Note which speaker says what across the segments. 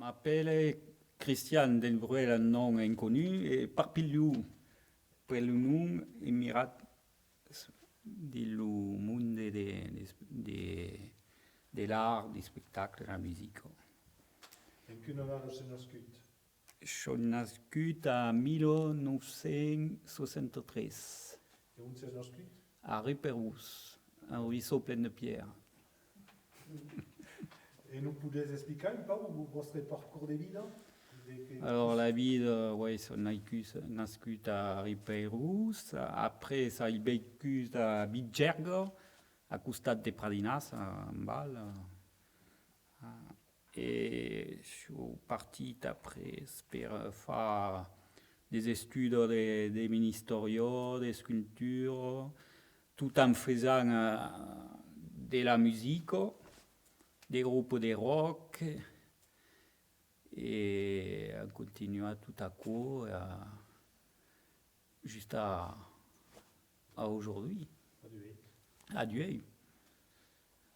Speaker 1: m'appelle Christian del Bruel, un nom inconnu, et Parpillou, per le nom emirat du monde de l'art, du spectacle, de la musique.
Speaker 2: En quin anno s'è nascut?
Speaker 1: Sono nascut a 1963,
Speaker 2: E on s'è nascut?
Speaker 1: à Rue-Pérouse, un ruisseau plein de pierres.
Speaker 2: Et nous pouvez expliquer un peu votre parcours de vie là?
Speaker 1: Alors la vie, oui, c'est nascut à Rue-Pérouse, après ça a vécu à Bitgergo, à costat de Pradinas, en Val. Et je suis parti après pour faire des études de ministériaux, des sculptures, tout en faisant de la musique, des groupes de rock, et on continue tout à coup jusqu'à aujourd'hui, à Duel.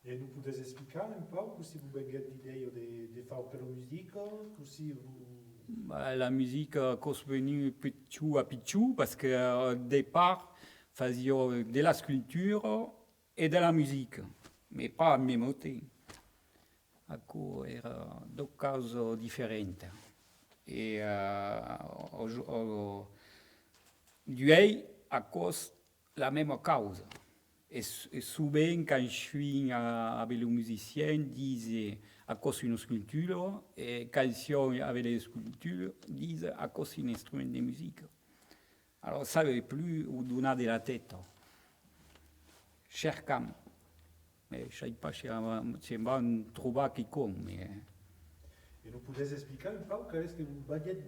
Speaker 2: Et nous pouvez expliquer un peu si vous avez l'idée de faire de la musique, ou si vous...
Speaker 1: La musique est venue petit à petit parce qu'au départ, faisions de la sculpture et de la musique, mais pas en même temps. Erano deux causes différentes. Et Duel à cause la même cause. Et souvent, quand je suis avec les musiciens, disent à cause d'une sculpture, et quand je suis avec les sculptures, disent à cause d'un instrument de musique. Alors, je ne savais plus où donner de la tête. Cherchant. Mais je ne sais pas si on va trouver quiconque. Mais...
Speaker 2: Et nous pouvez expliquer un peu quel est-ce que vous avez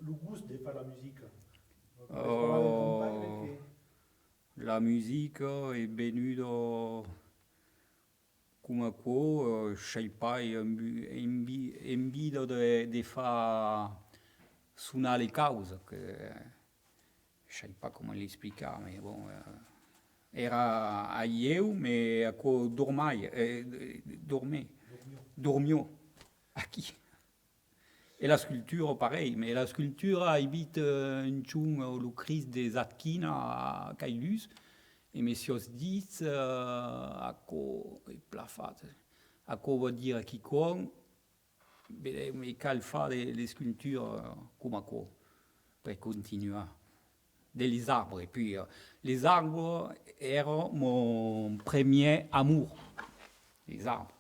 Speaker 2: le goût de faire la musique?
Speaker 1: La musique est venue come quoi, je ne sais pas, envie de faire sonner les causes. Que, je ne sais pas comment l'expliquer, mais bon, era a eu, mais à quoi dormio, aqui. Et la sculpture, pareil, mais la sculpture évite un chung le Christ des Atkin à Cailus, et messieurs disent à quoi est plafat, à quoi veut dire quiconque, mais qu'elle fait les sculptures comme à quoi, pour continuer. Des arbres, et puis les arbres étaient mon premier amour, les arbres.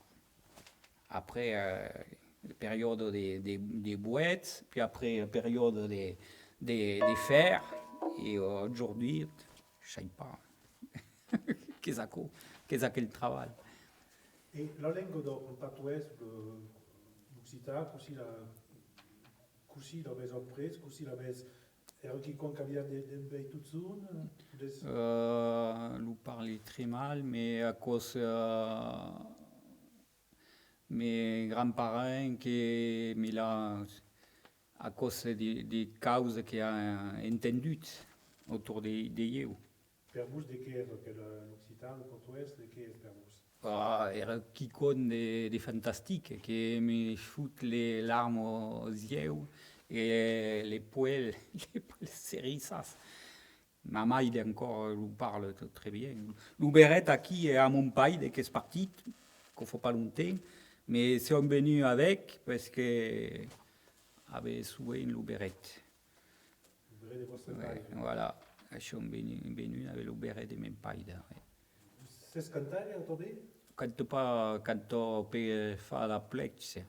Speaker 1: Après, la période des boîtes, puis après la période des fers, et aujourd'hui, je ne sais pas. Qu'est-ce qu'il travaille.
Speaker 2: Et la langue de patois, l'occitan, aussi la maison presse, aussi la maison. Era quiconque havia de tout ça?
Speaker 1: Nous parlez très mal, mais à cause mes grands-parents qui me l'ont à cause des causes qui ont entendues autour de eux.
Speaker 2: Per vous, de què és l'occitan, le portuguès, de què és per vous?
Speaker 1: Era quiconque de fantastique, qui me fout les larmes aux yeux et les poils s'érissent. Maman, il est encore, nous parle très bien. L'Ouberet, qui est à mon pays, qui est parti, qu'il ne faut pas longtemps, mais c'est venu avec parce que avait souvent l'Ouberet.
Speaker 2: L'Ouberet de votre pays.
Speaker 1: Voilà, je suis venu avec l'Ouberet de mon pays.
Speaker 2: C'est cantar aujourd'hui?
Speaker 1: Quand on peut faire la plexe.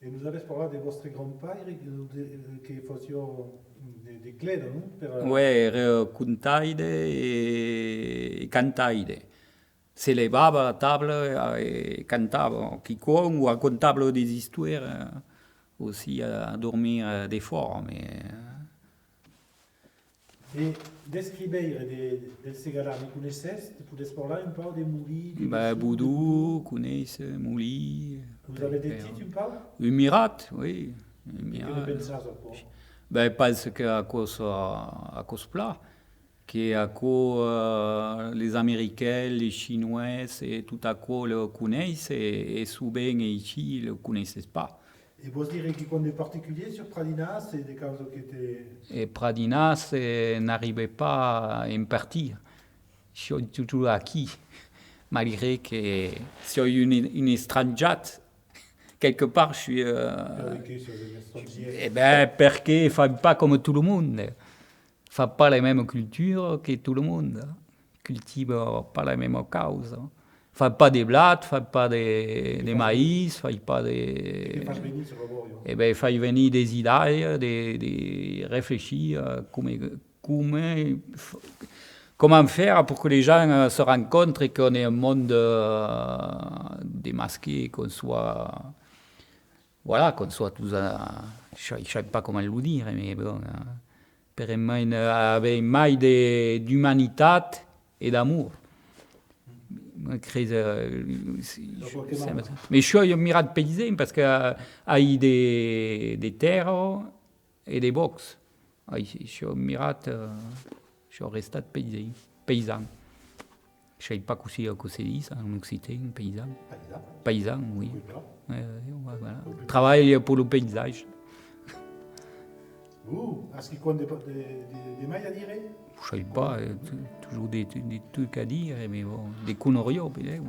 Speaker 2: Et nous avons parlé de votre grand-père qui faisait des clés, non?
Speaker 1: Oui, era contaide et cantaide. Se levava a table et cantava. Quiconque ou racontable des histoires, aussi à dormir des forts. Mais...
Speaker 2: Et descrivere del Segarà, mi connaissez? Tu pouvez parler un peu des moulis?
Speaker 1: Boudou, connaissent, Mouli.
Speaker 2: Vous avez des titres un peu?
Speaker 1: Humirat, oui.
Speaker 2: Que ne pensez-vous pas?
Speaker 1: Parce qu'à cause plat, que les Américains, les Chinois, et tout à coup le connaissent et souvent ici ne le connaissent pas.
Speaker 2: Et vous direz qu'il y a des particuliers sur Pradinas, c'est des causes qui étaient...
Speaker 1: Et Pradinas n'arrivait pas à en partir. Je suis toujours acquis, malgré que je suis une étrangère. Quelque part, je suis... parce qu'il ne fait pas comme tout le monde. Il ne fait pas la même culture que tout le monde. Il ne cultive pas la même cause. Il ne fait pas des blattes, il ne fait pas des maïs, il ne fait pas des... Il fait venir des idées, des réfléchir comment faire pour que les gens se rencontrent et qu'on ait un monde démasqué, qu'on soit... Voilà, qu'on soit tous... je ne sais pas comment le dire, mais bon... per avec mai d'humanité et d'amour. Mais je suis un miracle paysan parce qu'il y a des terres et des box. Je suis un miracle, je suis resté paysan. Je ne sais pas ce que c'est dit en occitan, paysan. Paysan, oui. Voilà. Travaille pour le paysage.
Speaker 2: Est-ce qu'il y a des mailles à dire?
Speaker 1: Je ne sais pas, toujours des trucs à dire, mais bon, des conneries peut-être.